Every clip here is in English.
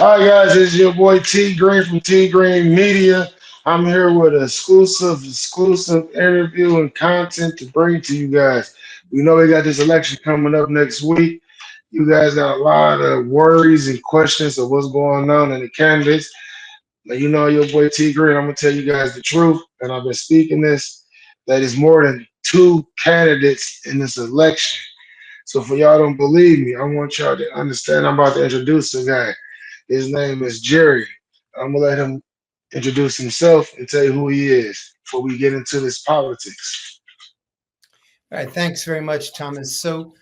Hi guys, it's your boy T Green from T Green Media. I'm here with an exclusive interview and content to bring to you guys. We know we got this election coming up next week. You guys got a lot of worries and questions of what's going on in the candidates. Now you know your boy T Green. I'm gonna tell you guys the truth, and I've been speaking this. That is more than two candidates in this election. So for y'all don't believe me, I want y'all to understand. I'm about to introduce a guy. His name is Jerry. I'm gonna let him introduce himself and tell you who he is before we get into this politics. All right, thanks very much, Thomas. So,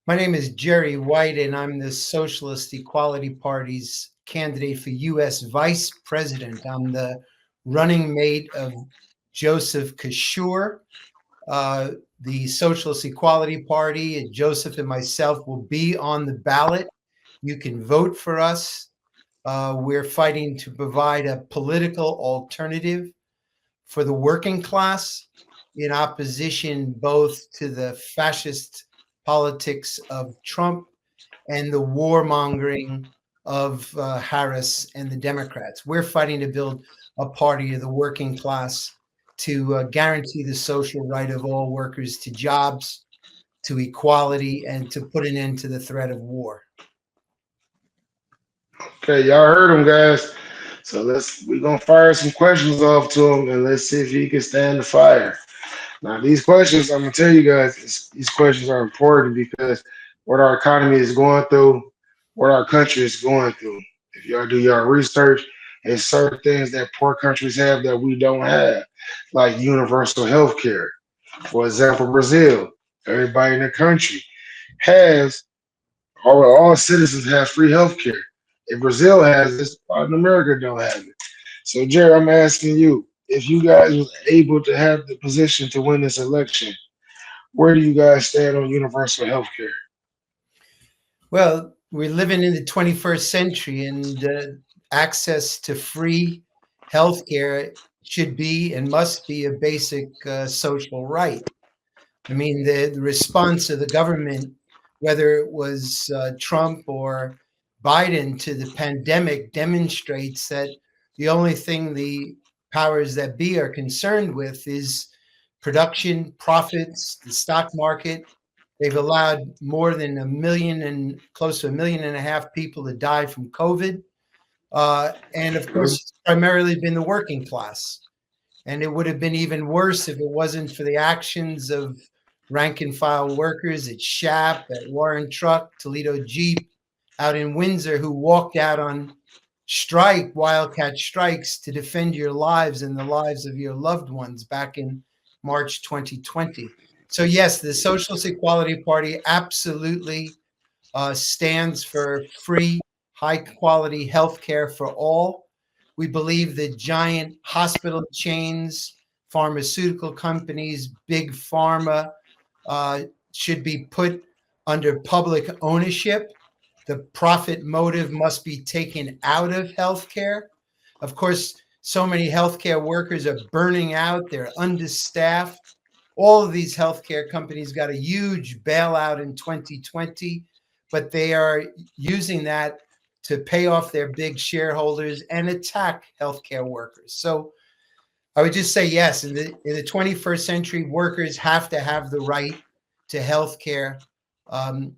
my name is Jerry White, and I'm the Socialist Equality Party's candidate for U.S. Vice President. I'm the running mate of Joseph Kashour. The Socialist Equality Party, and Joseph and myself will be on the ballot. You can vote for us. We're fighting to provide a political alternative for the working class in opposition both to the fascist politics of Trump and the warmongering of Harris and the Democrats. We're fighting to build a party of the working class to guarantee the social right of all workers to jobs, to equality, and to put an end to the threat of war. Okay, y'all heard him, guys. So we're gonna fire some questions off to him and let's see if he can stand the fire. Now, these questions, I'm gonna tell you guys, these questions are important because what our economy is going through, what our country is going through. If y'all do your research, there's certain things that poor countries have that we don't have, like universal health care. For example, Brazil, everybody in the country has, or all citizens have free health care. If Brazil has this, why in America don't have it? So, Jerry, I'm asking you, if you guys was able to have the position to win this election, where do you guys stand on universal health care? Well, we're living in the 21st century, and access to free healthcare should be and must be a basic social right. I mean, the response of the government, whether it was Trump or Biden to the pandemic, demonstrates that the only thing the powers that be are concerned with is production, profits, the stock market. They've allowed more than a million and close to 1.5 million people to die from COVID. And of course, it's primarily been the working class. And it would have been even worse if it wasn't for the actions of rank and file workers at SHAP, at Warren Truck, Toledo Jeep, out in Windsor, who walked out on wildcat strikes to defend your lives and the lives of your loved ones back in March 2020. So, yes, the Socialist Equality Party absolutely stands for free, high quality health care for all. We believe that giant hospital chains, pharmaceutical companies, big pharma uh, should be put under public ownership. The profit motive must be taken out of healthcare. Of course, so many healthcare workers are burning out, they're understaffed. All of these healthcare companies got a huge bailout in 2020, but they are using that to pay off their big shareholders and attack healthcare workers. So I would just say yes, in the 21st century, workers have to have the right to health care. Um,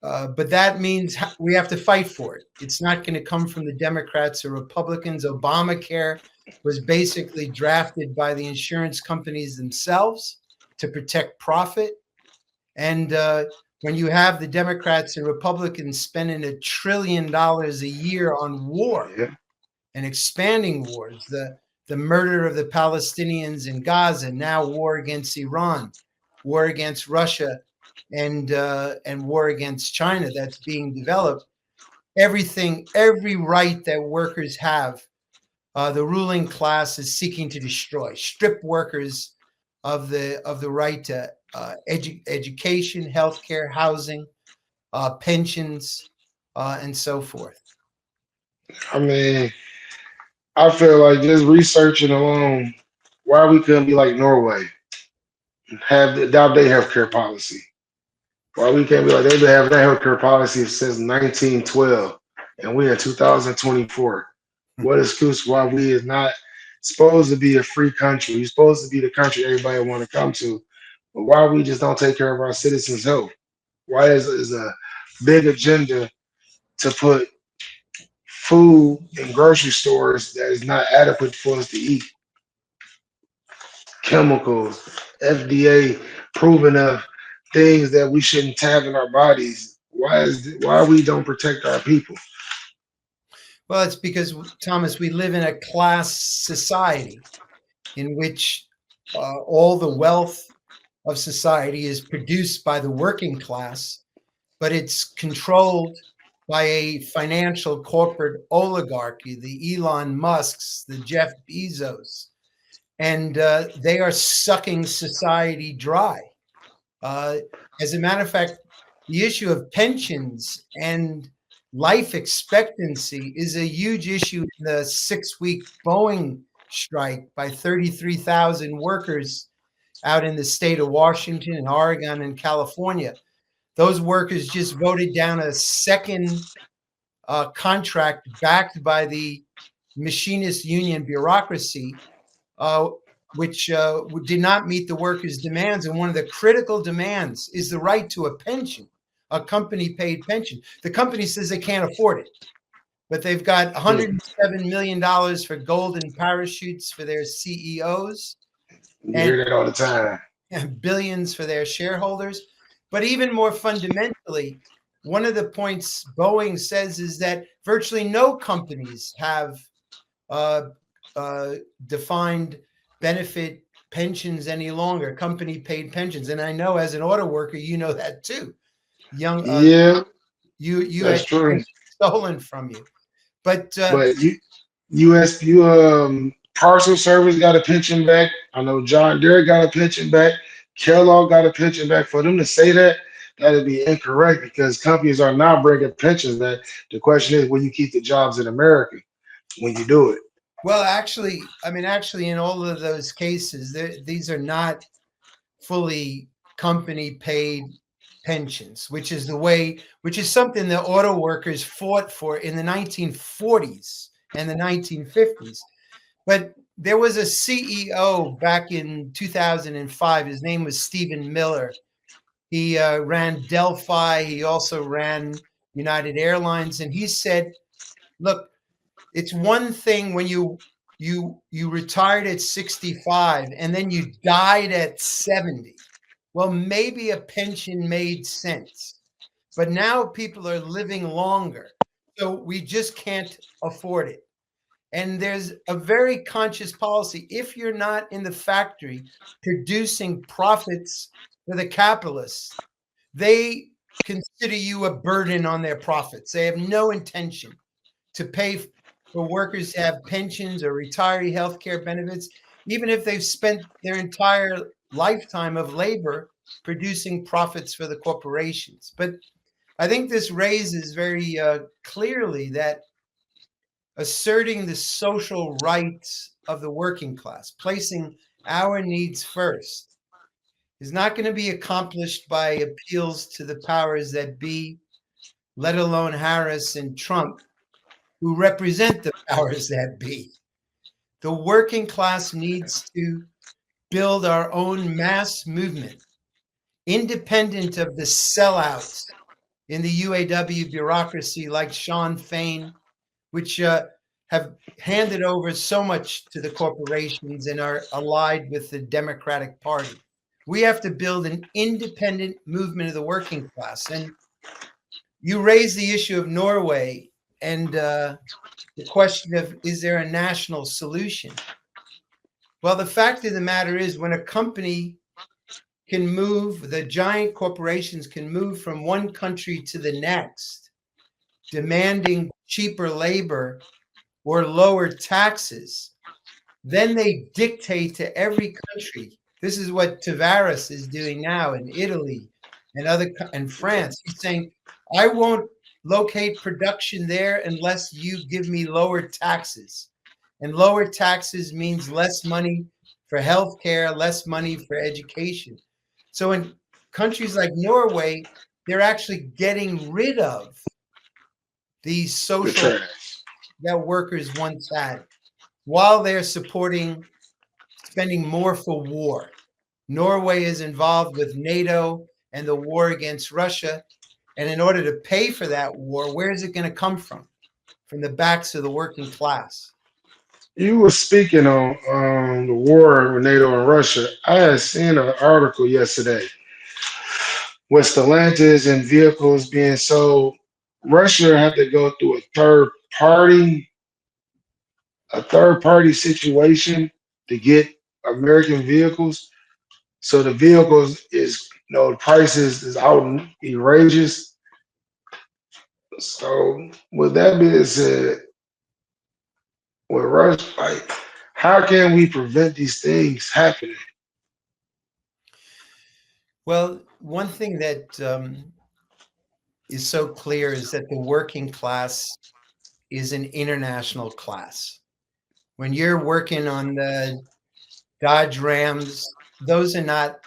but that means we have to fight for it. It's not going to come from the Democrats or Republicans. Obamacare was basically drafted by the insurance companies themselves to protect profit. And when you have the Democrats and Republicans spending $1 trillion a year on war Yeah. and expanding wars, the murder of the Palestinians in Gaza, now war against Iran, war against Russia, and war against China that's being developed. Every right that workers have, the ruling class is seeking to destroy, strip workers of the right to education, healthcare, housing, pensions, and so forth. I mean, I feel like just researching alone, why we couldn't be like Norway, adopt their healthcare policy. Why we can't be like they've been having that healthcare policy since 1912, and we're in 2024. What excuse why we is not supposed to be a free country? We're supposed to be the country everybody want to come to, but why we just don't take care of our citizens' health? Why is a big agenda to put food in grocery stores that is not adequate for us to eat? Chemicals, FDA proven of things that we shouldn't have in our bodies. Why we don't protect our people? Well, it's because, Thomas, we live in a class society in which all the wealth of society is produced by the working class, but it's controlled by a financial corporate oligarchy, the Elon Musks, the Jeff Bezos, and they are sucking society dry. Uh, as a matter of fact, the issue of pensions and life expectancy is a huge issue in the 6-week Boeing strike by 33,000 workers out in the state of Washington and Oregon and California. Those workers just voted down a second contract backed by the machinist union bureaucracy, uh, which did not meet the workers' demands. And one of the critical demands is the right to a pension, a company paid pension. The company says they can't afford it, but they've got $107 million for golden parachutes for their CEOs You and hear that all the time. billions for their shareholders. But even more fundamentally, one of the points Boeing says is that virtually no companies have uh, defined benefit pensions any longer, company paid pensions. And I know as an auto worker, you know that too. Young, Yeah, you that's had true. stolen from you. But But you parcel service got a pension back. I know John Deere got a pension back. Kellogg got a pension back. For them to say that, that'd be incorrect because companies are not bringing pensions back. The question is, will you keep the jobs in America when you do it? well, actually, I mean, actually, in all of those cases, these are not fully company paid pensions, which is something that auto workers fought for in the 1940s and the 1950s. But there was a CEO back in 2005. His name was Stephen Miller. He ran Delphi. He also ran United Airlines. And he said, look, it's one thing when you retired at 65 and then you died at 70. Well, maybe a pension made sense. But now people are living longer. So we just can't afford it. And there's a very conscious policy. If you're not in the factory producing profits for the capitalists, they consider you a burden on their profits. They have no intention to pay for workers to have pensions or retiree health care benefits, even if they've spent their entire lifetime of labor producing profits for the corporations. But I think this raises very clearly that asserting the social rights of the working class, placing our needs first, is not going to be accomplished by appeals to the powers that be, let alone Harris and Trump, who represent the powers that be. The working class needs to build our own mass movement, independent of the sellouts in the UAW bureaucracy like Sean Fain, which have handed over so much to the corporations and are allied with the Democratic Party. We have to build an independent movement of the working class. And you raise the issue of Norway and the question of, is there a national solution? Well, the fact of the matter is, when a company can move, the giant corporations can move from one country to the next, demanding cheaper labor or lower taxes, then they dictate to every country. This is what Tavares is doing now in Italy and France. He's saying, I won't locate production there unless you give me lower taxes. And lower taxes means less money for healthcare, less money for education. So in countries like Norway, they're actually getting rid of the The social trash. that workers once had, while they're spending more for war. Norway is involved with NATO and the war against Russia. And in order to pay for that war, where is it going to come from? From the backs of the working class. You were speaking on the war with NATO and Russia. I had seen an article yesterday with Stellantis and vehicles being sold. Russia had to go through party, a third party situation to get American vehicles. So the vehicles is, the prices is outrageous. So with that being said, with Russia, like, how can we prevent these things happening? Well, one thing that is so clear is that the working class is an international class. When you're working on the Dodge Rams, those are not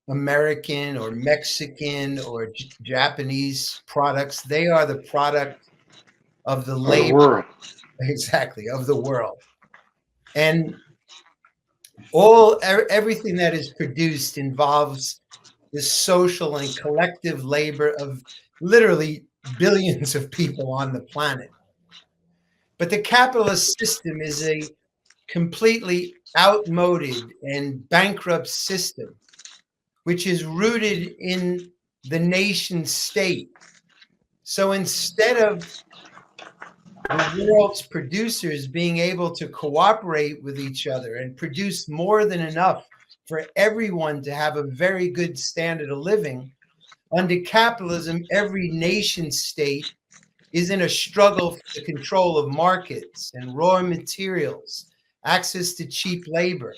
American or Mexican or Japanese products. They are the product of the Of the labor, world. exactly, of the world. And everything that is produced involves the social and collective labor of literally billions of people on the planet. But the capitalist system is a completely outmoded and bankrupt system, which is rooted in the nation state. So instead of the world's producers being able to cooperate with each other and produce more than enough for everyone to have a very good standard of living, under capitalism, every nation state is in a struggle for the control of markets and raw materials, access to cheap labor.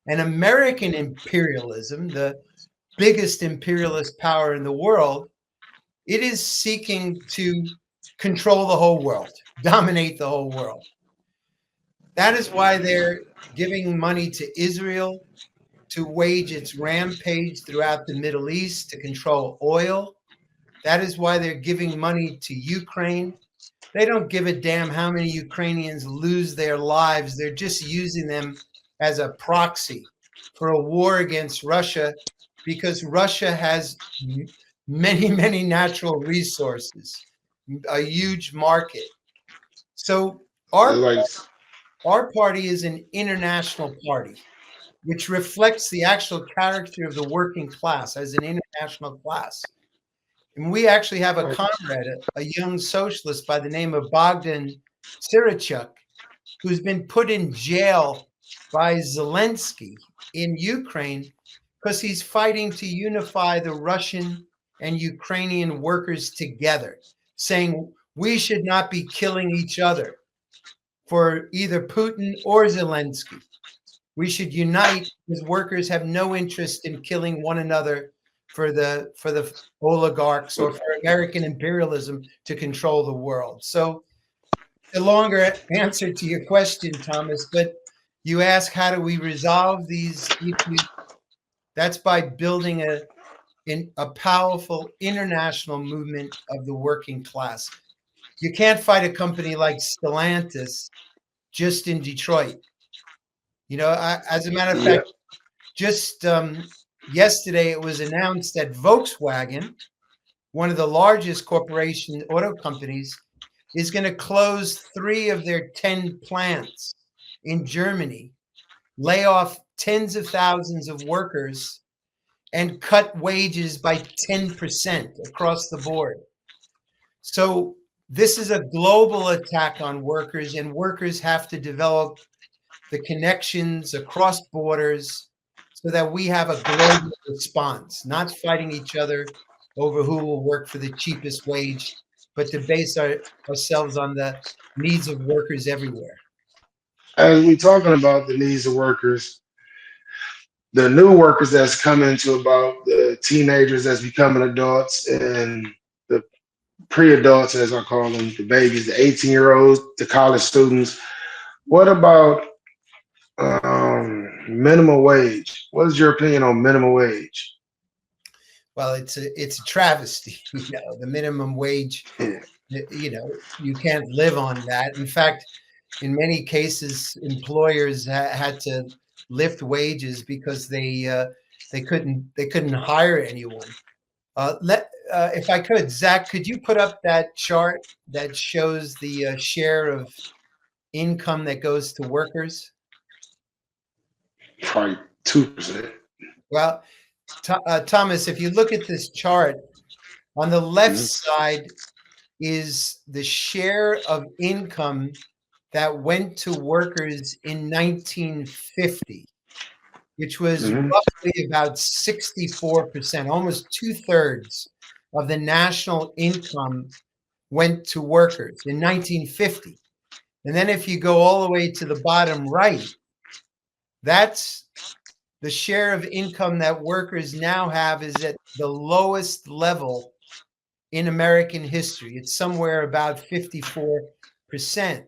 And American imperialism, the biggest imperialist power in the world, it is seeking to control the whole world, dominate the whole world. That is why they're giving money to Israel to wage its rampage throughout the Middle East to control oil. That is why they're giving money to Ukraine. They don't give a damn how many Ukrainians lose their lives. They're just using them as a proxy for a war against Russia because Russia has many, many natural resources, a huge market. So our Like, our party is an international party, which reflects the actual character of the working class as an international class. And we actually have a like, comrade, a young socialist by the name of Bogdan Sirachuk, who's been put in jail by Zelensky in Ukraine because he's fighting to unify the Russian and Ukrainian workers together, saying we should not be killing each other for either Putin or Zelensky. We should unite because workers have no interest in killing one another for the oligarchs or for American imperialism to control the world. So a longer answer to your question, Thomas, but you ask how do we resolve these issues? That's by building a powerful international movement of the working class. You can't fight a company like Stellantis just in Detroit. As a matter of yeah, fact, just yesterday it was announced that Volkswagen, one of the largest corporation auto companies, is going to close 3 of their 10 plants in Germany, lay off tens of thousands of workers, and cut wages by 10% across the board. So this is a global attack on workers, and workers have to develop the connections across borders so that we have a global response, not fighting each other over who will work for the cheapest wage, but to base ourselves on the needs of workers everywhere. as we talking about the needs of workers, the new workers that's coming to about the teenagers that's becoming adults and the pre-adults, as I call them, the babies, the 18-year-olds, the college students. What about minimum wage? What is your opinion on minimum wage? Well, it's a travesty, the minimum wage. Yeah. You can't live on that. In fact, in many cases, employers had to lift wages because they couldn't hire anyone. If I could, Zach, could you put up that chart that shows the share of income that goes to workers? Probably 2%. Well, Thomas, if you look at this chart, on the left Mm-hmm. side is the share of income that went to workers in 1950, which was Mm-hmm. roughly about 64%, almost two-thirds of the national income went to workers in 1950. And then if you go all the way to the bottom right, that's the share of income that workers now have is at the lowest level in American history. It's somewhere about 54%.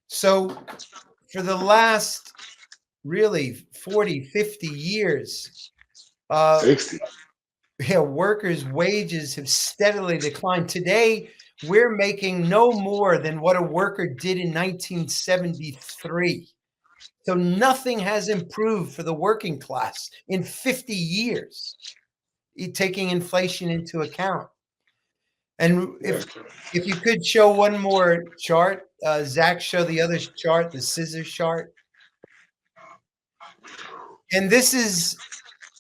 So for the last really 40, 50 years, uh, 60. workers' wages have steadily declined. Today, we're making no more than what a worker did in 1973. So nothing has improved for the working class in 50 years, taking inflation into account. And Yes. if you could show one more chart, Zach, show the other chart, the scissors chart. And this is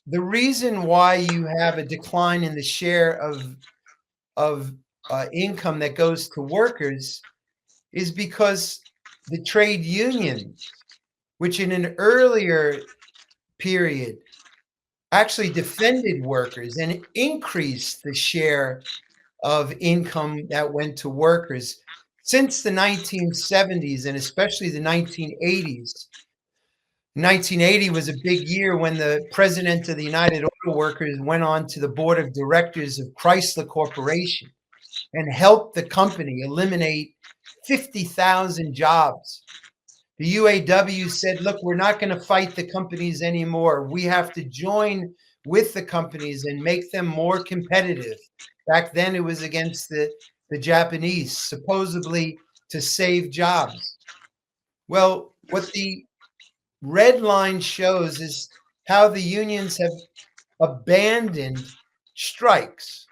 the reason why you have a decline in the share of income that goes to workers is because the trade unions, which in an earlier period actually defended workers and increased the share of income that went to workers since the 1970s and especially the 1980s. 1980 was a big year when the president of the United Auto Workers went on to the board of directors of Chrysler Corporation and helped the company eliminate 50,000 jobs. The UAW said, look, we're not going to fight the companies anymore. We have to join with the companies and make them more competitive. Back then, it was against the Japanese, supposedly to save jobs. Well, what the red line shows is how the unions have abandoned strikes.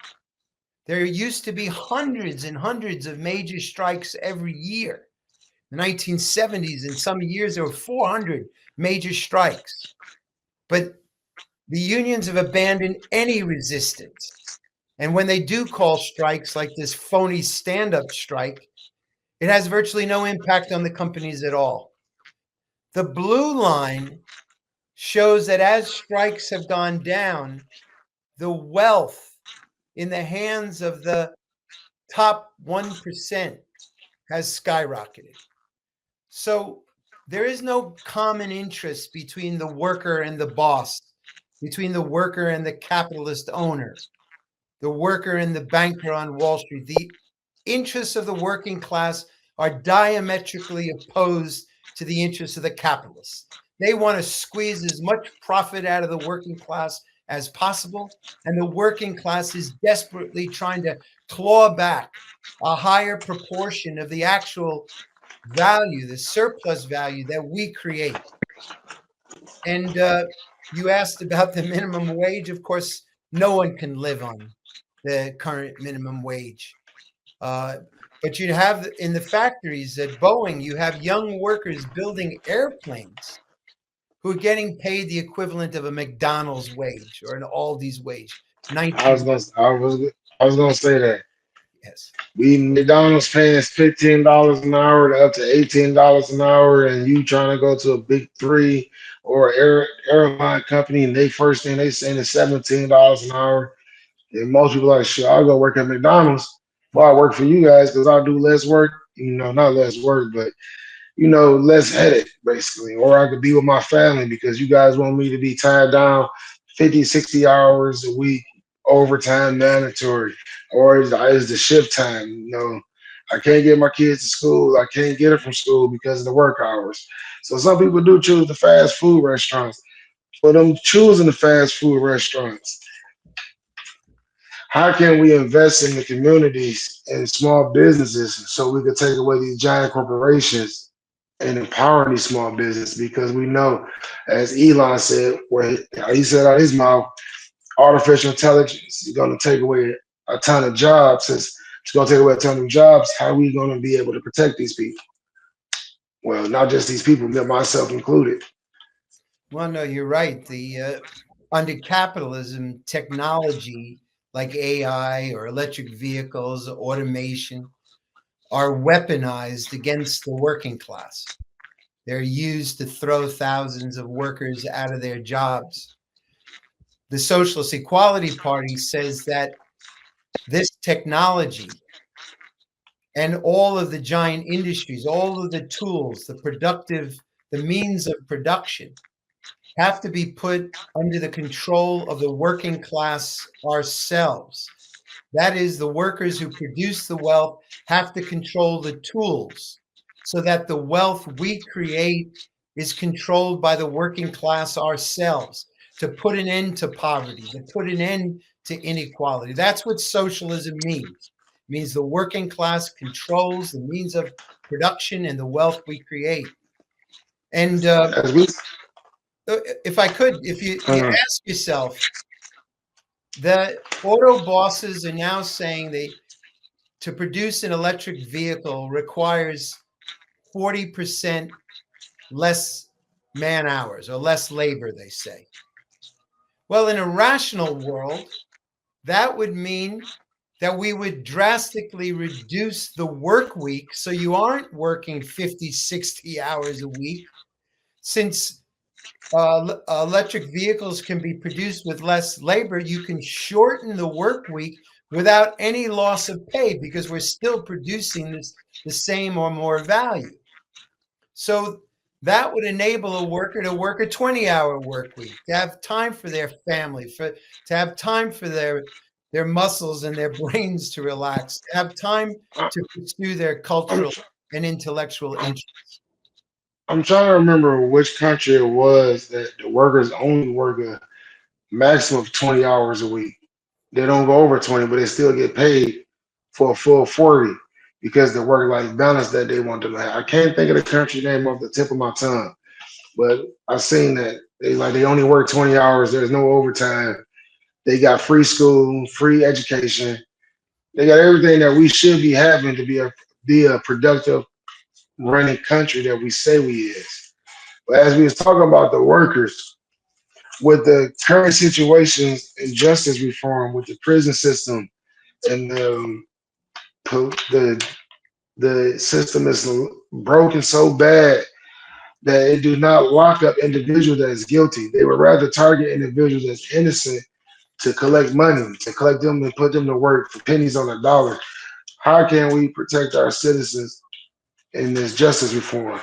There used to be hundreds and hundreds of major strikes every year. In the 1970s, in some years, there were 400 major strikes. But the unions have abandoned any resistance. And when they do call strikes like this phony stand-up strike, it has virtually no impact on the companies at all. The blue line shows that as strikes have gone down, the wealth in the hands of the top 1% has skyrocketed. So there is no common interest between the worker and the boss, between the worker and the capitalist owner, the worker and the banker on Wall Street. The interests of the working class are diametrically opposed to the interests of the capitalists. They want to squeeze as much profit out of the working class as possible, and the working class is desperately trying to claw back a higher proportion of the actual value, the surplus value that we create. And you asked about the minimum wage. Of course, no one can live on the current minimum wage. But you have in the factories at Boeing, you have young workers building airplanes who are getting paid the equivalent of a McDonald's wage or an Aldi's wage. I was 19, gonna I was gonna say that yes. we McDonald's paying $15 an hour to up to $18 an hour, and you trying to go to a big three or airline company, and they first thing they saying is $17 an hour. And most people are like, shit, I'll go work at McDonald's. Well, I work for you guys because I'll do less work. Not less work, but less headache basically. Or I could be with my family because you guys want me to be tied down 50, 60 hours a week, overtime mandatory. Or is the shift time, I can't get my kids to school. I can't get it from school because of the work hours. So some people do choose the fast food restaurants. For them choosing the fast food restaurants, How can we invest in the communities and small businesses so we could take away these giant corporations and empower these small businesses? Because we know, as Elon said, where he said out his mouth, artificial intelligence is going to take away a ton of jobs. Since it's going to take away a ton of jobs, how are we going to be able to protect these people? Well, not just these people, but myself included. Well, no, you're right. Under capitalism, technology like AI or electric vehicles, automation are weaponized against the working class. They're used to throw thousands of workers out of their jobs. The Socialist Equality Party says that this technology and all of the giant industries, all of the tools, the means of production have to be put under the control of the working class ourselves. That is, the workers who produce the wealth have to control the tools so that the wealth we create is controlled by the working class ourselves to put an end to poverty, to put an end to inequality. That's what socialism means. It means the working class controls the means of production and the wealth we create. And As we, if I could, if you uh, ask yourself, the auto bosses are now saying they to produce an electric vehicle requires 40% less man hours or less labor, they say. Well, in a rational world, that would mean that we would drastically reduce the work week so you aren't working 50, 60 hours a week, since electric vehicles can be produced with less labor. You can shorten the work week without any loss of pay because we're still producing the same or more value. So that would enable a worker to work a 20-hour work week, to have time for their family, to have time for their muscles and their brains to relax, to have time to pursue their I'm, cultural and intellectual I'm, interests. I'm trying to remember which country it was that the workers only work a maximum of 20 hours a week. They don't go over 20, but they still get paid for a full 40 because the work life balance that they want to have. I can't think of the country name off the tip of my tongue, but I've seen that they only work 20 hours. There's no overtime. They got free school, free education. They got everything that we should be having to be a productive running country that we say we is. But as we was talking about the workers, with the current situations in justice reform, with the prison system and the the system is broken so bad that it do not lock up individuals that is guilty. They would rather target individuals that's innocent to collect money, to collect them and put them to work for pennies on a dollar. How can we protect our citizens in this justice reform?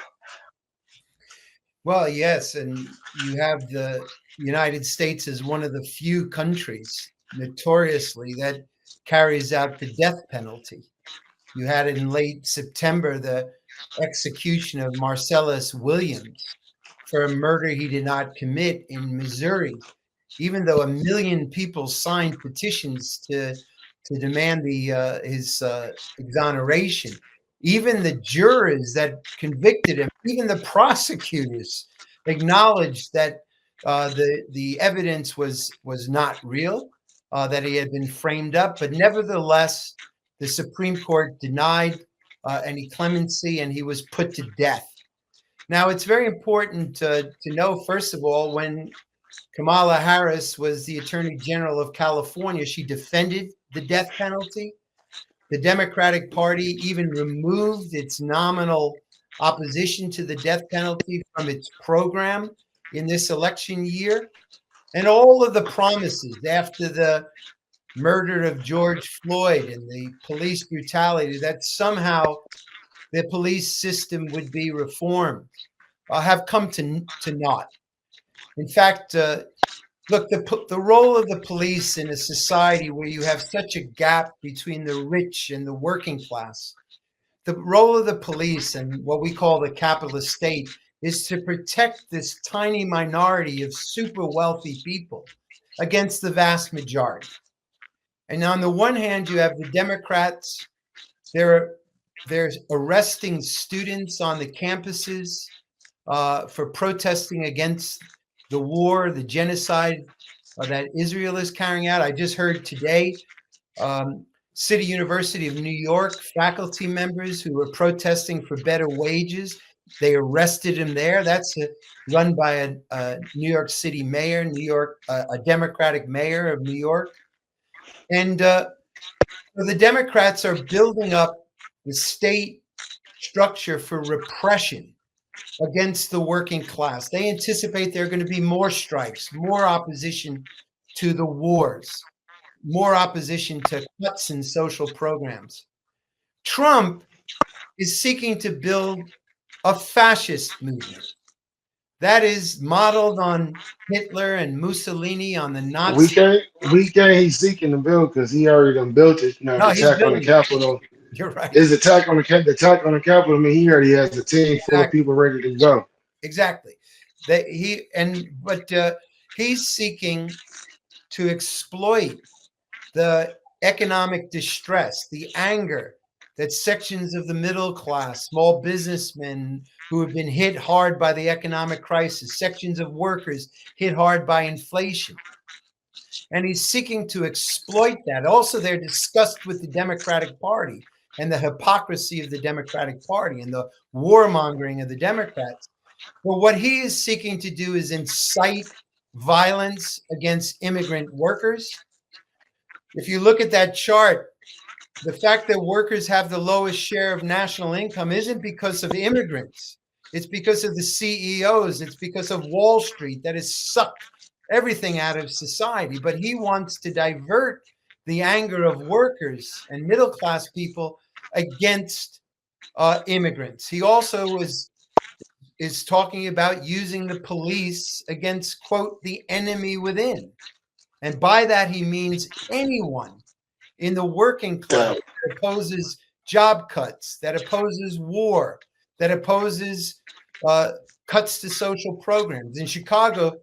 Well, yes, and you have the United States as one of the few countries notoriously that carries out the death penalty. You had in late September the execution of Marcellus Williams for a murder he did not commit in Missouri, even though a million people signed petitions to demand his exoneration. Even the jurors that convicted him, even the prosecutors, acknowledged that the evidence was not real, that he had been framed up. But nevertheless, the Supreme Court denied any clemency, and he was put to death. Now, it's very important to know, first of all, when Kamala Harris was the Attorney General of California, she defended the death penalty. The Democratic Party even removed its nominal opposition to the death penalty from its program in this election year. And all of the promises after the murder of George Floyd and the police brutality that somehow the police system would be reformed have come to naught. In fact, look, the role of the police in a society where you have such a gap between the rich and the working class, the role of the police and what we call the capitalist state is to protect this tiny minority of super wealthy people against the vast majority. And on the one hand, you have the Democrats. They're arresting students on the campuses for protesting against the war, the genocide that Israel is carrying out. I just heard today, City University of New York faculty members who were protesting for better wages, they arrested him there. That's run by a New York City mayor, a Democratic mayor of New York. And so the Democrats are building up the state structure for repression against the working class. They anticipate there are going to be more strikes, more opposition to the wars, more opposition to cuts in social programs. Trump is seeking to build a fascist movement that is modeled on Hitler and Mussolini, on the We Nazi. can't we can't he's seeking to build because he already done built it. You know, the No, he's attack on the building it. Capitol You're right. is the attack on the Capitol. I mean, he already has a team full of Exactly. people ready to go. Exactly. He's seeking to exploit the economic distress, the anger that sections of the middle class, small businessmen who have been hit hard by the economic crisis, sections of workers hit hard by inflation. And he's seeking to exploit that. Also, they're disgusted with the Democratic Party and the hypocrisy of the Democratic Party and the warmongering of the Democrats. But what he is seeking to do is incite violence against immigrant workers. If you look at that chart, the fact that workers have the lowest share of national income isn't because of immigrants. It's because of the CEOs. It's because of Wall Street that has sucked everything out of society. But he wants to divert the anger of workers and middle class people against immigrants. He also is talking about using the police against, quote, the enemy within. And by that, he means anyone in the working class that opposes job cuts, that opposes war, that opposes cuts to social programs. In Chicago,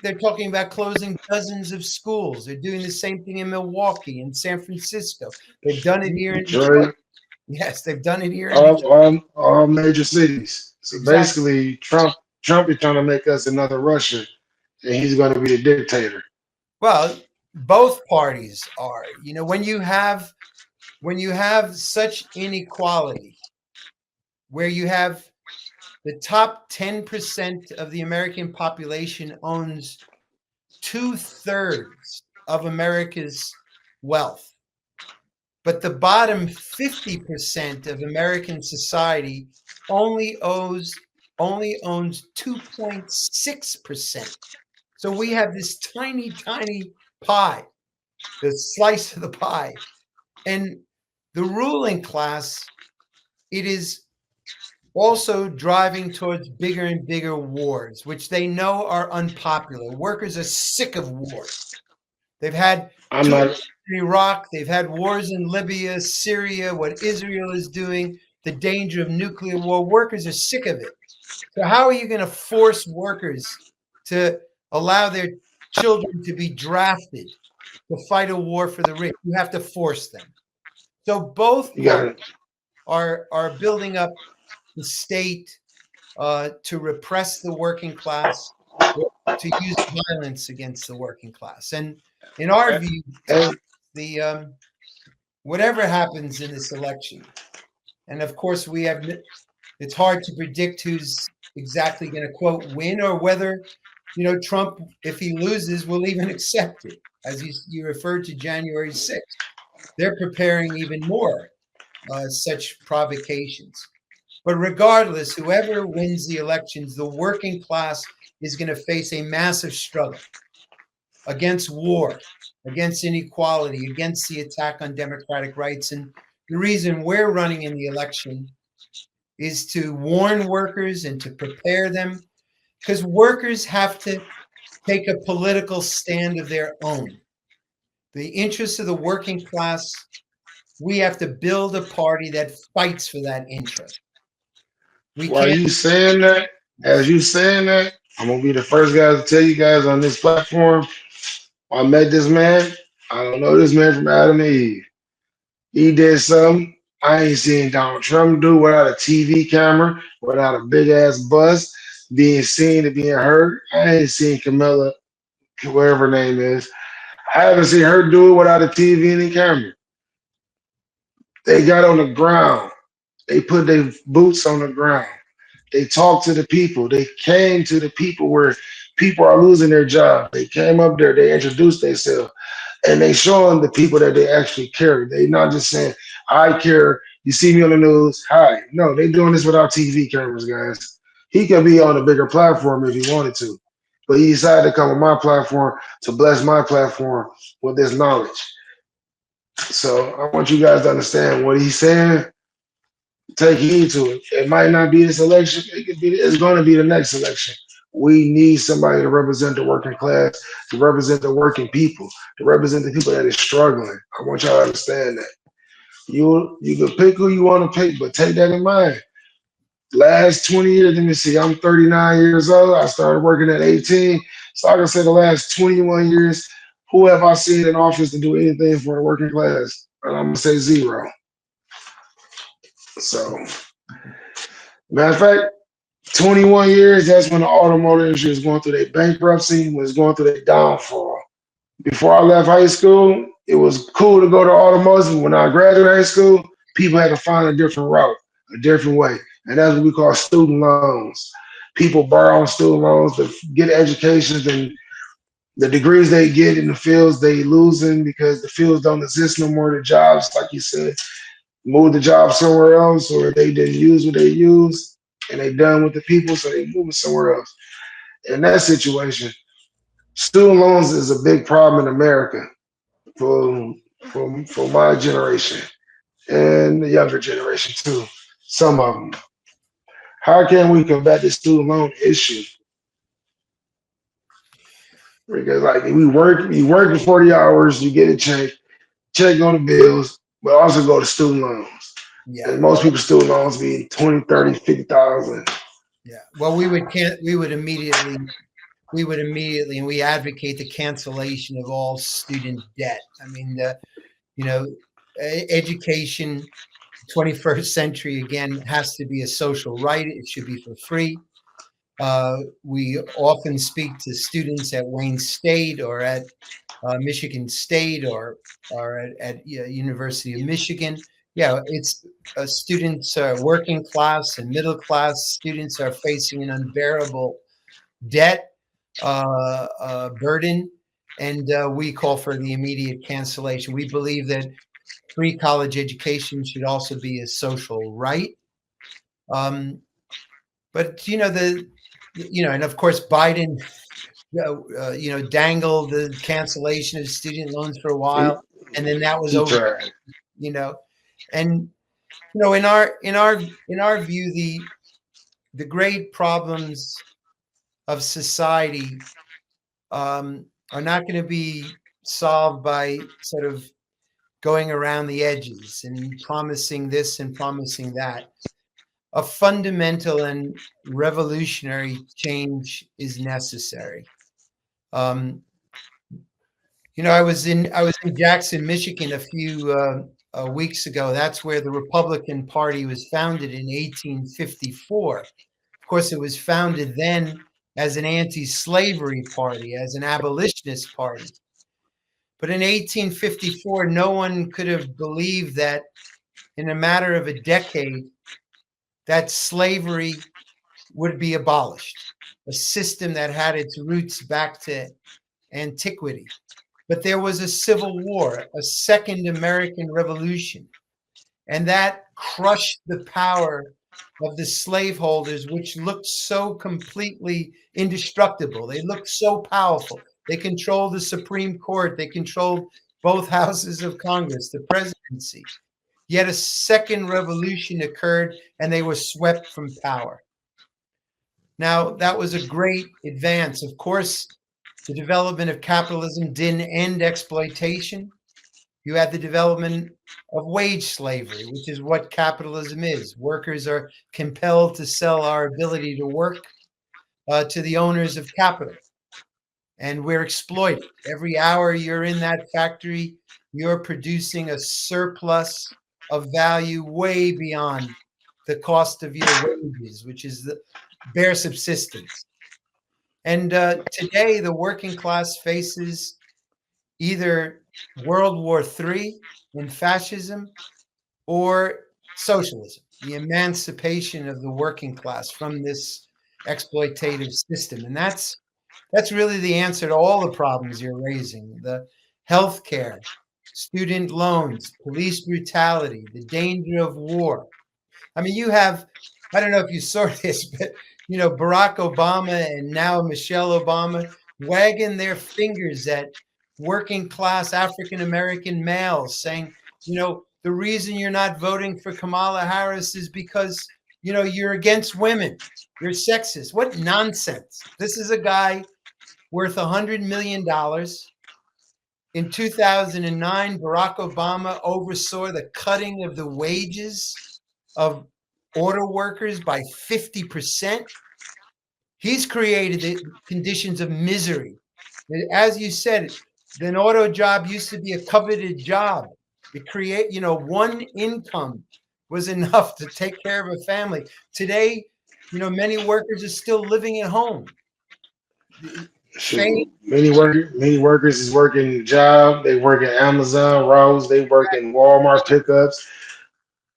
they're talking about closing dozens of schools. They're doing the same thing in Milwaukee and San Francisco. They've done it here in Detroit. Yes, they've done it here in Detroit. All major cities. So Exactly. basically, Trump is trying to make us another Russia, and he's going to be the dictator. Well, both parties are. You know, when you have such inequality, where you have the top 10% of the American population owns 2/3 of America's wealth, but the bottom 50% of American society only owns 2.6%. So we have this tiny, tiny pie, the slice of the pie. And the ruling class, it is also driving towards bigger and bigger wars, which they know are unpopular. Workers are sick of war. They've had I'm two not. in Iraq, they've had wars in Libya, Syria, what Israel is doing, the danger of nuclear war. Workers are sick of it. So how are you going to force workers to allow their children to be drafted to fight a war for the rich? You have to force them. So both You got parties it. are building up the state to repress the working class, to use violence against the working class. And in our view, Tom, And the whatever happens in this election, and of course it's hard to predict who's exactly going to, quote, win, or whether, Trump, if he loses, will even accept it. As you referred to January 6th, they're preparing even more such provocations. But regardless, whoever wins the elections, the working class is going to face a massive struggle against war, against inequality, against the attack on democratic rights. And the reason we're running in the election is to warn workers and to prepare them, because workers have to take a political stand of their own. The interests of the working class, we have to build a party that fights for that interest. We while can't. you saying that, as you saying that, I'm gonna be the first guy to tell you guys on this platform. I met this man. I don't know this man from Adam and Eve. He did something I ain't seen Donald Trump do without a TV camera, without a big ass bus, being seen and being heard. I ain't seen Camilla, whatever her name is. I haven't seen her do it without a TV and a camera. They got on the ground. They put their boots on the ground. They talked to the people. They came to the people where people are losing their job. They came up there. They introduced themselves, and they showing the people that they actually care. They not just saying, "I care." You see me on the news. Hi. No, they doing this without TV cameras, guys. He could be on a bigger platform if he wanted to, but he decided to come on my platform to bless my platform with this knowledge. So I want you guys to understand what he's saying. Take heed to it. It might not be this election. It could be. It's going to be the next election. We need somebody to represent the working class, to represent the working people, to represent the people that is struggling. I want y'all to understand that. You can pick who you want to pick, but take that in mind. Last 20 years, let me see, I'm 39 years old. I started working at 18. So I can say the last 21 years, who have I seen in office to do anything for the working class? And I'm gonna say zero. So matter of fact, 21 years, that's when the automotive industry was going through their bankruptcy, was going through their downfall. Before I left high school, it was cool to go to automotive. When I graduated high school, people had to find a different route, a different way. And that's what we call student loans. People borrow on student loans to get educations, and the degrees they get in the fields they losing because the fields don't exist no more. The jobs, like you said, move the job somewhere else, or they didn't use what they use and they done with the people, so they moving somewhere else. In that situation, student loans is a big problem in America for for my generation and the younger generation too. Some of them. How can we combat the student loan issue? Because like you work 40 hours, you get a check on the bills, but also go to student loans. Yeah. And most people's student loans be 20, 30, 50,000. Yeah. Well, we would immediately, and we advocate the cancellation of all student debt. I mean, you know, education, 21st century again has to be a social right. It should be for free. We often speak to students at Wayne State or at Michigan State or at University of Michigan. Yeah, it's students, working class and middle class students are facing an unbearable debt burden, and we call for the immediate cancellation. We believe that free college education should also be a social right. Um, but and of course Biden, dangled the cancellation of student loans for a He, while, and then that was he over. tried. You know, and in our view, the great problems of society are not going to be solved by sort of going around the edges and promising this and promising that. A fundamental and revolutionary change is necessary. Um, I was in Jackson, Michigan, a few weeks ago. That's where the Republican Party was founded in 1854. Of course, it was founded then as an anti-slavery party, as an abolitionist party. But in 1854, no one could have believed that in a matter of a decade, that slavery would be abolished, a system that had its roots back to antiquity. But there was a civil war, a second American Revolution, and that crushed the power of the slaveholders, which looked so completely indestructible. They looked so powerful. They controlled the Supreme Court, they controlled both houses of Congress, the presidency. Yet a second revolution occurred and they were swept from power. Now, that was a great advance. Of course, the development of capitalism didn't end exploitation. You had the development of wage slavery, which is what capitalism is. Workers are compelled to sell our ability to work to the owners of capital. and we're exploited. Every hour you're in that factory, you're producing a surplus of value way beyond the cost of your wages, which is the bare subsistence. And today, the working class faces either World War III in fascism or socialism, the emancipation of the working class from this exploitative system. And that's really the answer to all the problems you're raising: the healthcare, student loans, police brutality, the danger of war. I mean, you have, I don't know if you saw this, but Barack Obama and now Michelle Obama wagging their fingers at working class African American males, saying, the reason you're not voting for Kamala Harris is because, you're against women. You're sexist. What nonsense. This is a guy worth $100 million. In 2009, Barack Obama oversaw the cutting of the wages of auto workers by 50%. He's created the conditions of misery. As you said, an auto job used to be a coveted job. It one income was enough to take care of a family. Today, many workers are still living at home. Shoot, many workers is working job. They work at Amazon, Rouse. They work in Walmart pickups.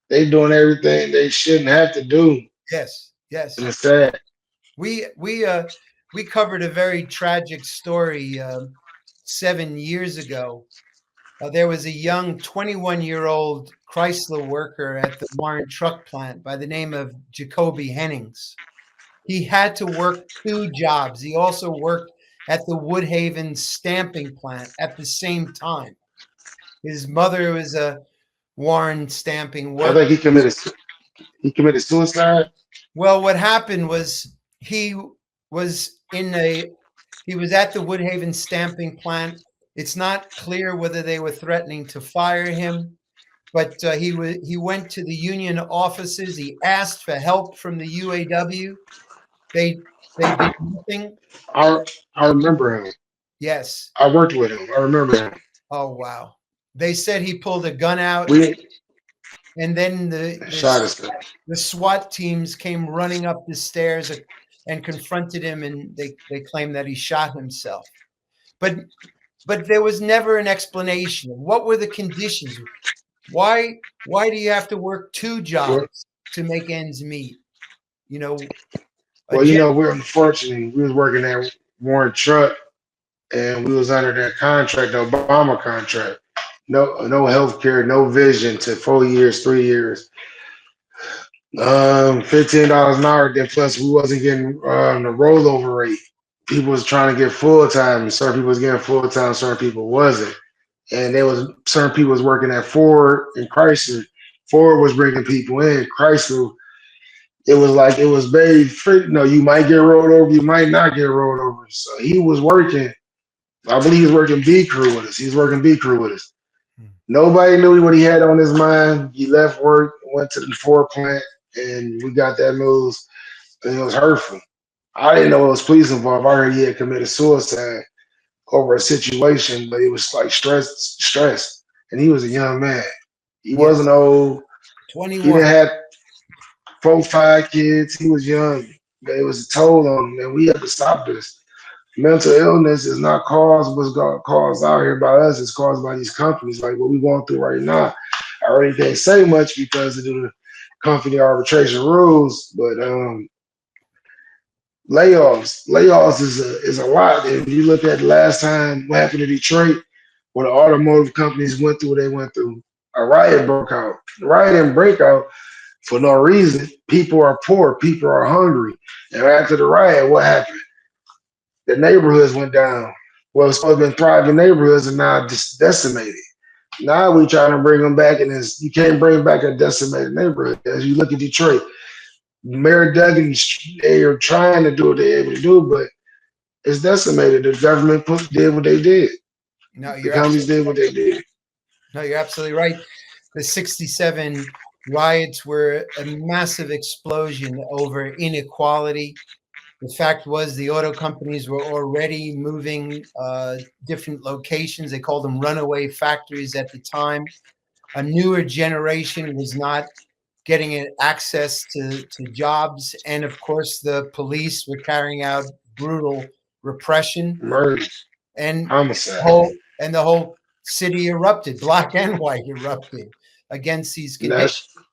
They doing everything they shouldn't have to do, Yes, and yes. it's sad. We covered a very tragic story 7 years ago. There was a young 21-year-old Chrysler worker at the Warren truck plant by the name of Jacoby Hennings. He had to work two jobs. He also worked at the Woodhaven stamping plant at the same time. His mother was a Warren stamping I worker. think he committed suicide. Well, what happened was was in a he was at the Woodhaven stamping plant. It's not clear whether they were threatening to fire him, but he went to the union offices. He asked for help from the UAW. They did nothing. I I remember him. Yes. I worked with him. I remember him. Oh wow. They said he pulled a gun out, We and then shot us. the SWAT teams came running up the stairs and confronted him, and they claimed that he shot himself. But there was never an explanation of what were the conditions. Why do you have to work two Well, jobs to make ends meet? You know, a well, gen- we're unfortunately we was working at Warren Truck, and we was under that contract, the Obama contract. No health care, no vision to 4 years, 3 years. $15 an hour. Then plus we wasn't getting the rollover rate. People was trying to get full time. Certain people was getting full time. Certain people wasn't. And there was certain people was working at Ford and Chrysler. Ford was bringing people in. Chrysler, it was like it was very free. You might get rolled over. You might not get rolled over. So he was working. I believe he was working B crew with us. He was working B crew with us. Nobody knew what he had on his mind. He left work, went to the Ford plant, and we got that news. And it was hurtful. I didn't know it was police involved. I heard he had committed suicide over a situation, but it was like stress. And he was a young man. He yes, wasn't old. He 21. didn't have 4, 5 kids. He was young. But it was a toll on him, and we have to stop this. Mental illness is not caused what's caused out here by us. It's caused by these companies, like what we're going through right now. I already can't say much because of the company arbitration rules, but layoffs is a lot. If you look at the last time what happened to Detroit, what the automotive companies went through, they went through a riot broke out. The riot didn't break out for no reason. People are poor, people are hungry. And after the riot, what happened? The neighborhoods went down. Well, it's supposed to be thriving neighborhoods and now just decimated. Now we trying to bring them back, and you can't bring back a decimated neighborhood. As you look at Detroit, Mayor Duggan, they are trying to do what they're able to do, but it's decimated. The government did what they did. No, The you're companies absolutely did what they did. no, you're absolutely right. The 67 riots were a massive explosion over inequality. The fact was the auto companies were already moving different locations. They called them runaway factories at the time. A newer generation was not getting access to jobs. And of course, the police were carrying out brutal repression, Murders, and homicide, the whole city erupted, black and white erupted against these conditions. Nas-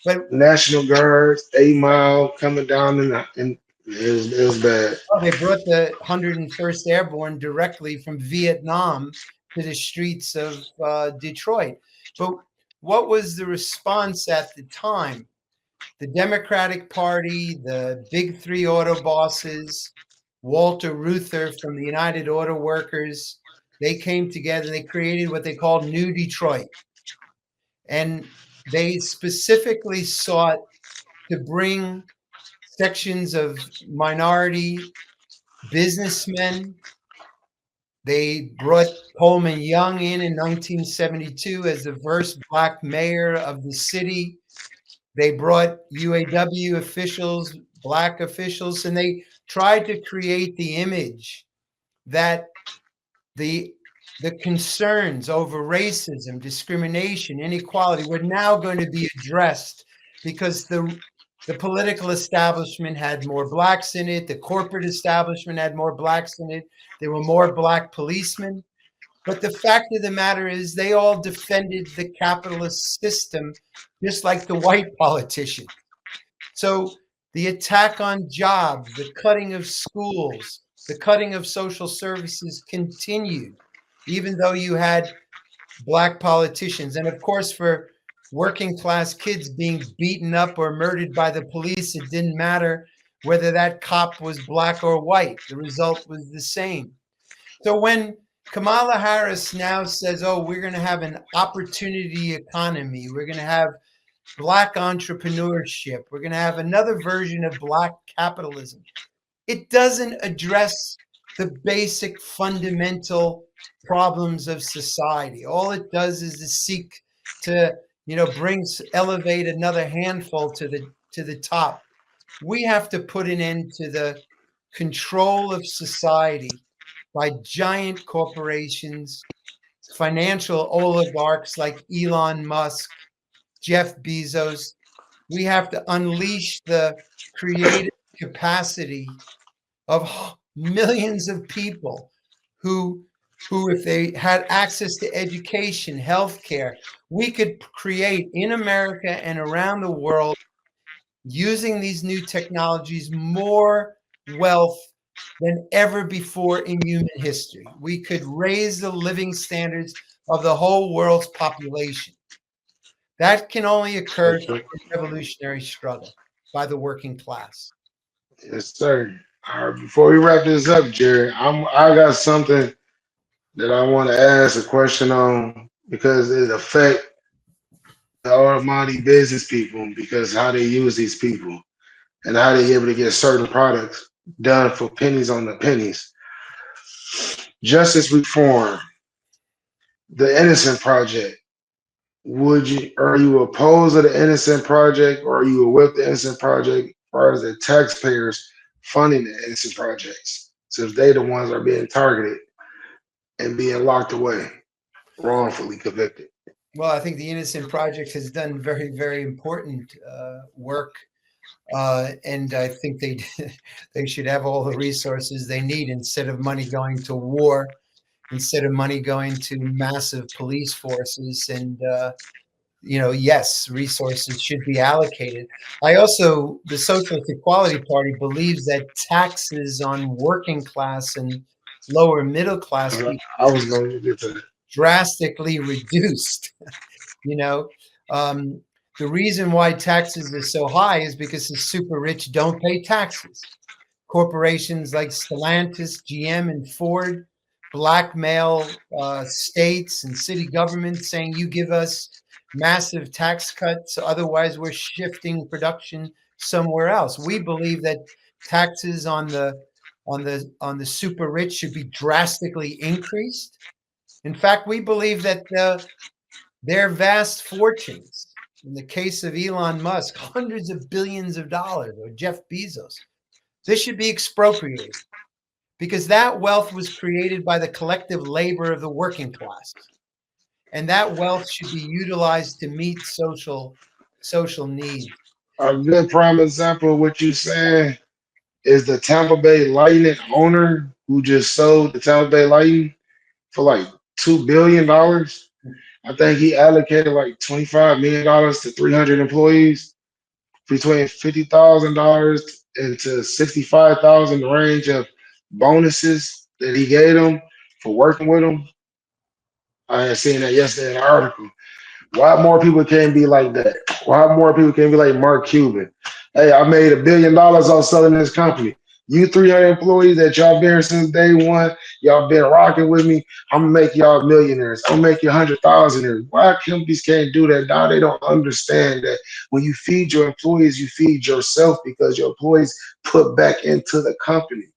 But National Guards, 8 Mile coming down in it was bad. they brought the 101st Airborne directly from Vietnam to the streets of Detroit. But what was the response at the time? The Democratic Party, the big three auto bosses, Walter Reuther from the United Auto Workers, they came together and they created what they called New Detroit. And they specifically sought to bring sections of minority businessmen. They brought Coleman Young in 1972 as the first black mayor of the city. They brought UAW officials, black officials, and they tried to create the image that the concerns over racism, discrimination, inequality were now going to be addressed because the political establishment had more blacks in it, the corporate establishment had more blacks in it, there were more black policemen. But the fact of the matter is they all defended the capitalist system just like the white politicians. So the attack on jobs, the cutting of schools, the cutting of social services continued, even though you had black politicians. And of course, for working class kids being beaten up or murdered by the police, it didn't matter whether that cop was black or white. The result was the same. So when Kamala Harris now says, oh, we're going to have an opportunity economy, we're going to have black entrepreneurship, we're going to have another version of black capitalism, it doesn't address the basic fundamental problems of society. All it does is to seek to, elevate another handful to the top. We have to put an end to the control of society by giant corporations, financial oligarchs like Elon Musk, Jeff Bezos. We have to unleash the creative capacity of millions of people who if they had access to education, healthcare, we could create in America and around the world, using these new technologies, more wealth than ever before in human history. We could raise the living standards of the whole world's population. That can only occur through a revolutionary struggle by the working class. Yes, sir. All right, before we wrap this up, Jerry, I got something that I want to ask a question on because it affect the almighty business people because how they use these people and how they able to get certain products done for pennies on the pennies. Justice reform, the Innocent Project. Would you are you opposed to the Innocent Project or are you with the Innocent Project as far as the taxpayers funding the Innocent Projects? So if they the ones are being targeted and being locked away, wrongfully convicted. Well, I think the Innocent Project has done very, very important work, and I think they should have all the resources they need instead of money going to war, instead of money going to massive police forces. And yes, resources should be allocated. The Socialist Equality Party believes that taxes on working class and lower middle class people I was going to get to that. drastically reduced. You know, um, the reason why taxes are so high is because the super rich don't pay taxes. Corporations like Stellantis, GM, and Ford blackmail states and city governments, saying you give us massive tax cuts, otherwise we're shifting production somewhere else. We believe that taxes on the super rich should be drastically increased. In fact, we believe that their vast fortunes, in the case of Elon Musk, hundreds of billions of dollars, or Jeff Bezos, This should be expropriated because that wealth was created by the collective labor of the working class. And that wealth should be utilized to meet social needs. A good prime example of what you're saying is the Tampa Bay Lightning owner who just sold the Tampa Bay Lightning for like $2 billion. I think he allocated like $25 million to 300 employees between $50,000 and to 65,000 range of bonuses that he gave them for working with him. I had seen that yesterday in an article. Why more people can't be like that? Why more people can't be like Mark Cuban? Hey, I made $1 billion off selling this company. You 300 employees that y'all been since day one, y'all been rocking with me. I'm gonna make y'all millionaires. I'm gonna make you 100,000. Why companies can't do that? Now they don't understand that when you feed your employees, you feed yourself because your employees put back into the company.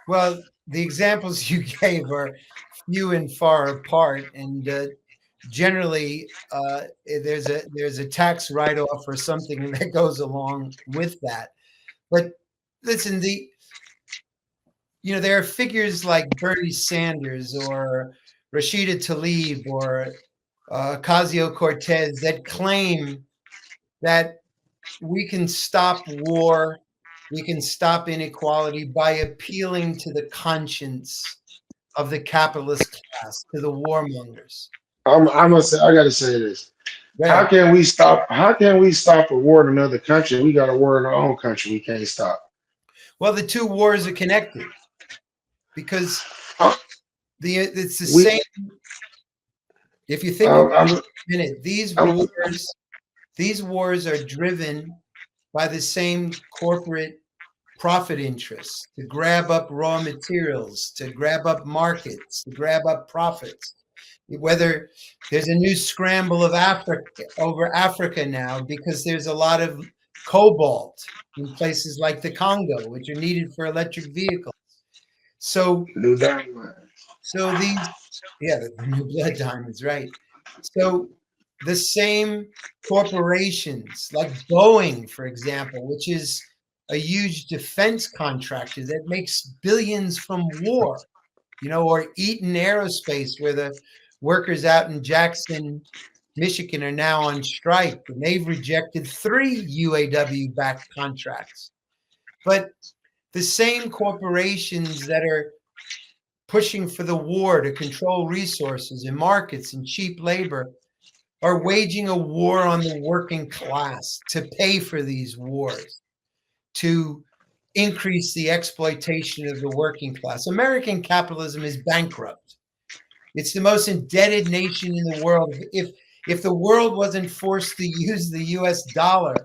Well, the examples you gave are few and far apart, and generally there's a tax write-off or something that goes along with that. But listen, there are figures like Bernie Sanders or Rashida Tlaib or Ocasio-Cortez that claim that we can stop war, we can stop inequality by appealing to the conscience of the capitalist class, to the warmongers. I'm gonna say I gotta say this. How Right. can we stop? How can we stop a war in another country? We got a war in our own country. We can't stop. Well, the two wars are connected because Uh, it's the We, same. If you think about I'm, it for a minute, I'm, these wars are driven by the same corporate profit interests to grab up raw materials, to grab up markets, to grab up profits. Whether there's a new scramble of Africa over Africa now because there's a lot of cobalt in places like the Congo, which are needed for electric vehicles. So, New Dynamite. so these, yeah, the new blood diamonds, right? So the same corporations like Boeing, for example, which is a huge defense contractor that makes billions from war, or Eaton Aerospace, where the workers out in Jackson, Michigan are now on strike, and they've rejected 3 UAW-backed contracts. But the same corporations that are pushing for the war to control resources and markets and cheap labor are waging a war on the working class to pay for these wars, to increase the exploitation of the working class. American capitalism is bankrupt. It's the most indebted nation in the world. If the world wasn't forced to use the US dollar,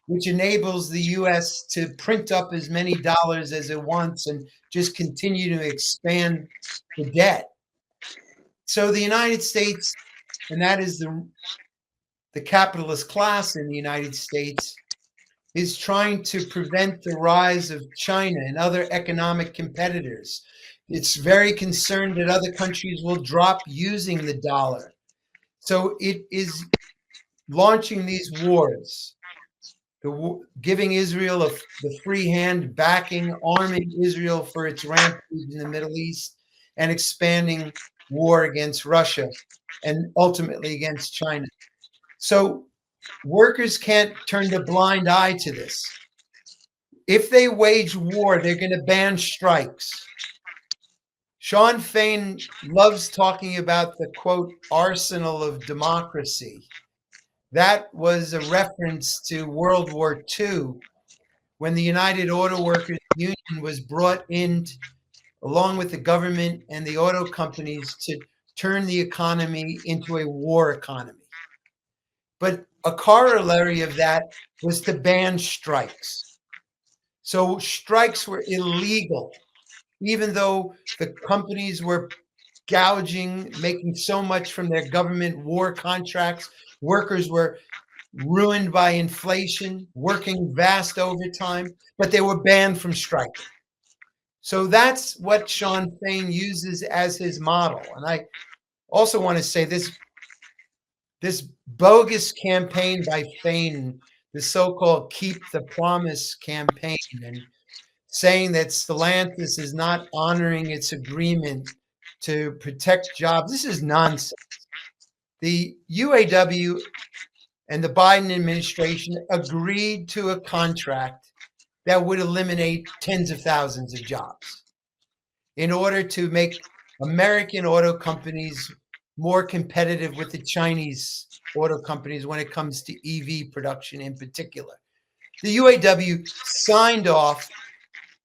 which enables the US to print up as many dollars as it wants and just continue to expand the debt. So the United States, and that is the capitalist class in the United States, is trying to prevent the rise of China and other economic competitors. It's very concerned that other countries will drop using the dollar. So it is launching these wars, giving Israel the free hand, backing, arming Israel for its rampage in the Middle East, and expanding war against Russia and ultimately against China. So workers can't turn a blind eye to this. If they wage war, they're going to ban strikes. Sean Fain loves talking about the, quote, arsenal of democracy. That was a reference to World War II, when the United Auto Workers Union was brought in along with the government and the auto companies to turn the economy into a war economy. But a corollary of that was to ban strikes. So strikes were illegal, even though the companies were gouging, making so much from their government war contracts. Workers were ruined by inflation, working vast overtime, but they were banned from striking. So that's what Sean Fain uses as his model. And I also want to say this bogus campaign by Fain, the so-called Keep the Promise campaign and saying that Stellantis is not honoring its agreement to protect jobs. This is nonsense. The UAW and the Biden administration agreed to a contract that would eliminate tens of thousands of jobs in order to make American auto companies more competitive with the Chinese auto companies when it comes to EV production in particular. The UAW signed off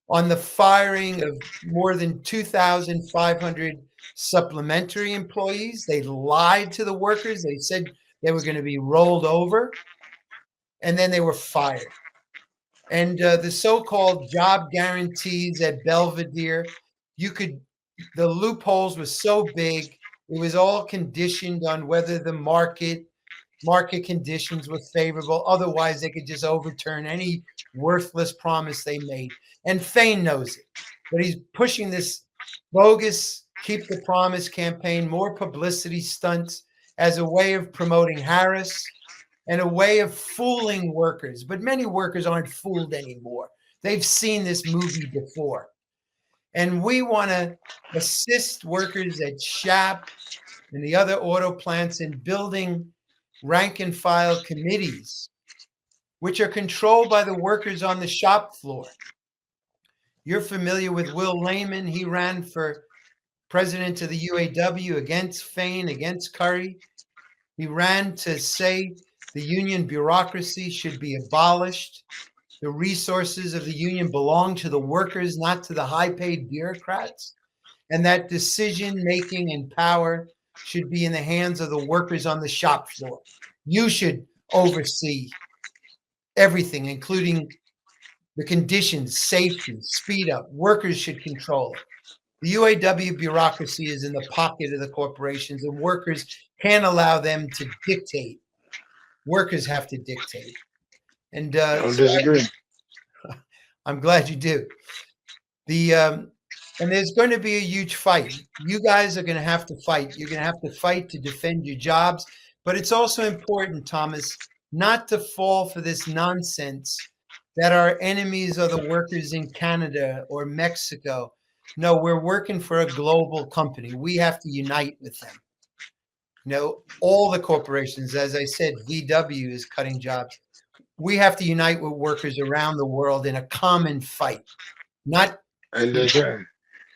on the firing of more than 2,500 supplementary employees. They lied to the workers. They said they were going to be rolled over, and then they were fired. And the so-called job guarantees at Belvedere, the loopholes were so big, it was all conditioned on whether the market conditions were favorable. Otherwise, they could just overturn any worthless promise they made. And Fain knows it, but he's pushing this bogus Keep the Promise campaign, more publicity stunts as a way of promoting Harris and a way of fooling workers. But many workers aren't fooled anymore. They've seen this movie before. And we want to assist workers at SHAP and the other auto plants in building rank and file committees, which are controlled by the workers on the shop floor. You're familiar with Will Lehman. He ran for president of the UAW against Fain, against Curry. He ran to say the union bureaucracy should be abolished. The resources of the union belong to the workers, not to the high-paid bureaucrats. And that decision-making and power should be in the hands of the workers on the shop floor. You should oversee everything, including the conditions, safety, speed up. Workers should control it. The UAW bureaucracy is in the pocket of the corporations, and workers can't allow them to dictate. Workers have to dictate. And I don't disagree. I'm glad you do. And there's going to be a huge fight. You guys are going to have to fight. You're going to have to fight to defend your jobs. But it's also important, Thomas, not to fall for this nonsense that our enemies are the workers in Canada or Mexico. No, we're working for a global company. We have to unite with them. All the corporations, as I said, VW is cutting jobs. We have to unite with workers around the world in a common fight, not And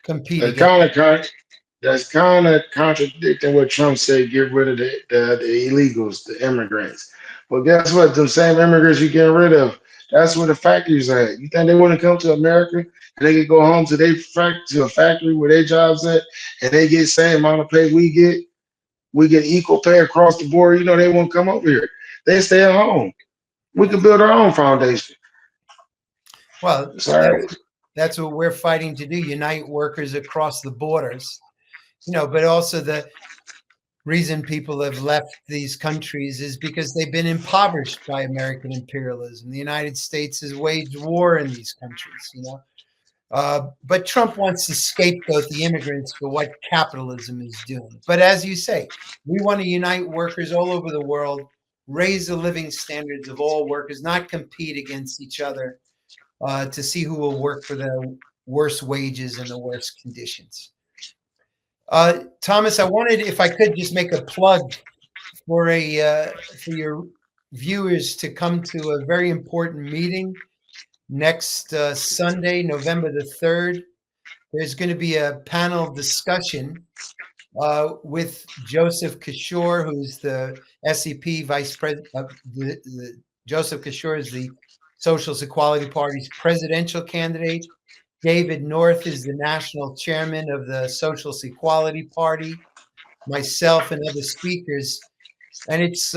compete against. That's kind of contradicting what Trump said, get rid of the illegals, the immigrants. But guess what? Them same immigrants you get rid of, that's where the factories are at. You think they want to come to America and they can go home to a factory where their jobs at and they get the same amount of pay we get? We get equal pay across the board. They won't come over here. They stay at home. We can build our own foundation. Well, Sorry. that's what we're fighting to do, unite workers across the borders. But also the reason people have left these countries is because they've been impoverished by American imperialism. The United States has waged war in these countries, but Trump wants to scapegoat the immigrants for what capitalism is doing. But as you say, we want to unite workers all over the world, raise the living standards of all workers, not compete against each other to see who will work for the worst wages and the worst conditions. Thomas, I wanted, if I could, just make a plug for your viewers to come to a very important meeting next Sunday, November the 3rd. There's going to be a panel discussion with Joseph Kishore, who's the SEP vice president. Joseph Kishore is the Socialist Equality Party's presidential candidate. David North is the national chairman of the Socialist Equality Party, myself and other speakers. And it's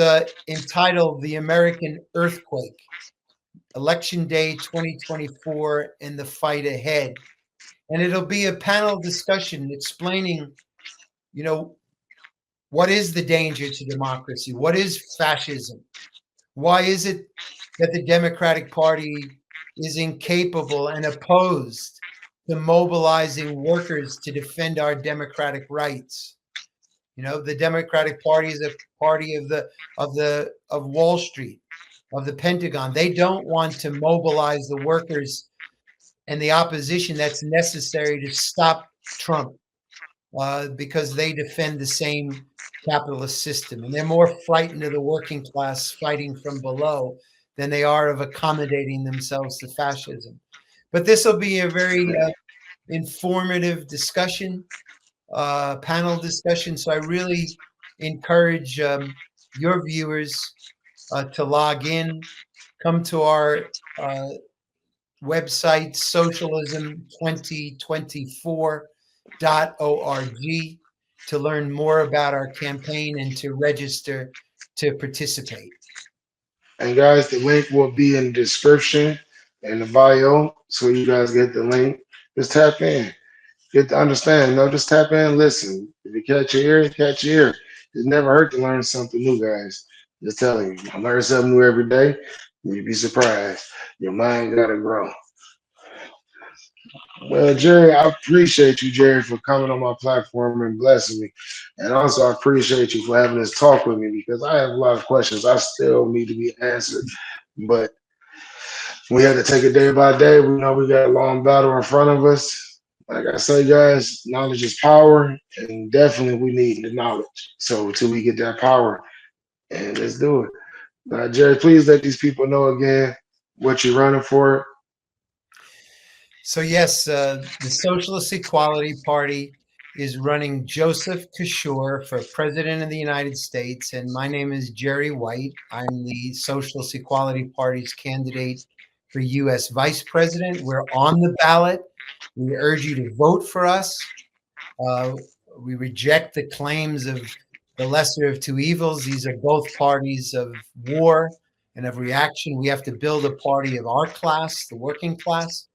entitled The American Earthquake, Election Day 2024 and the Fight Ahead. And it'll be a panel discussion explaining, what is the danger to democracy? What is fascism? Why is it that the Democratic Party is incapable and opposed to mobilizing workers to defend our democratic rights? The Democratic Party is a party of Wall Street. of the Pentagon. They don't want to mobilize the workers and the opposition that's necessary to stop Trump, because they defend the same capitalist system. And they're more frightened of the working class fighting from below than they are of accommodating themselves to fascism. But this will be a very informative discussion, panel discussion. So I really encourage your viewers to log in, come to our website, socialism2024.org, to learn more about our campaign and to register to participate. And guys, the link will be in the description and the bio, so you guys get the link. Just tap in, get to understand. No, just tap in, listen. If you catch your ear, catch your ear. It never hurt to learn something new, guys. Just telling you, I learn something new every day. You'd be surprised. Your mind gotta grow. Well, Jerry, I appreciate you, Jerry, for coming on my platform and blessing me. And also, I appreciate you for having this talk with me because I have a lot of questions I still need to be answered. But we had to take it day by day. We know we got a long battle in front of us. Like I say, guys, knowledge is power, and definitely we need the knowledge. So until we get that power, and let's do it. Jerry, please let these people know again what you're running for. So yes, the Socialist Equality Party is running Joseph Kishore for President of the United States, and my name is Jerry White. I'm the Socialist Equality Party's candidate for U.S. Vice President. We're on the ballot. We urge you to vote for us. We reject the claims of the lesser of two evils. These are both parties of war and of reaction. We have to build a party of our class, the working class.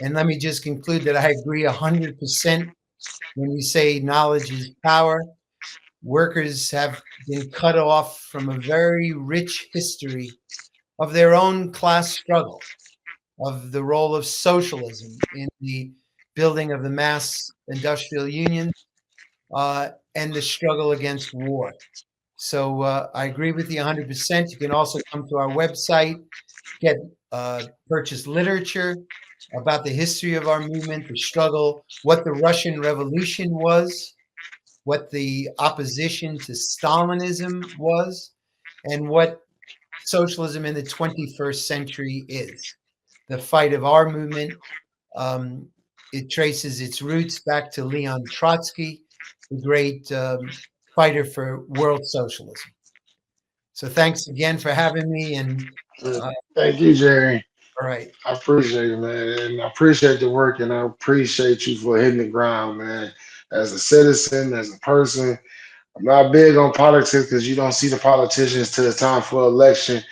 And let me just conclude that I agree 100% when you say knowledge is power. Workers have been cut off from a very rich history of their own class struggle, of the role of socialism in the building of the mass industrial unions, and the struggle against war. So I agree with you 100%. You can also come to our website, get purchase literature about the history of our movement, the struggle, what the Russian Revolution was, what the opposition to Stalinism was, and what socialism in the 21st century is. The fight of our movement, it traces its roots back to Leon Trotsky, the great fighter for world socialism. So thanks again for having me. And Thank you, Jerry. all right. I appreciate it, man. And I appreciate the work and I appreciate you for hitting the ground, man. As a citizen, as a person, I'm not big on politics because you don't see the politicians till the time for election.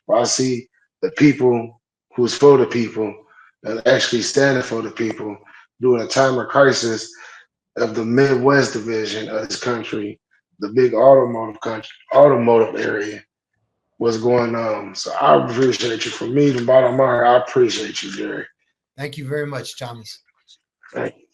But I see the people who's for the people and actually standing for the people during a time of crisis of the Midwest division of this country, the big automotive area. What's going on? So I appreciate you. From me, the bottom line, I appreciate you, Jerry. Thank you very much, Thomas. Thank you.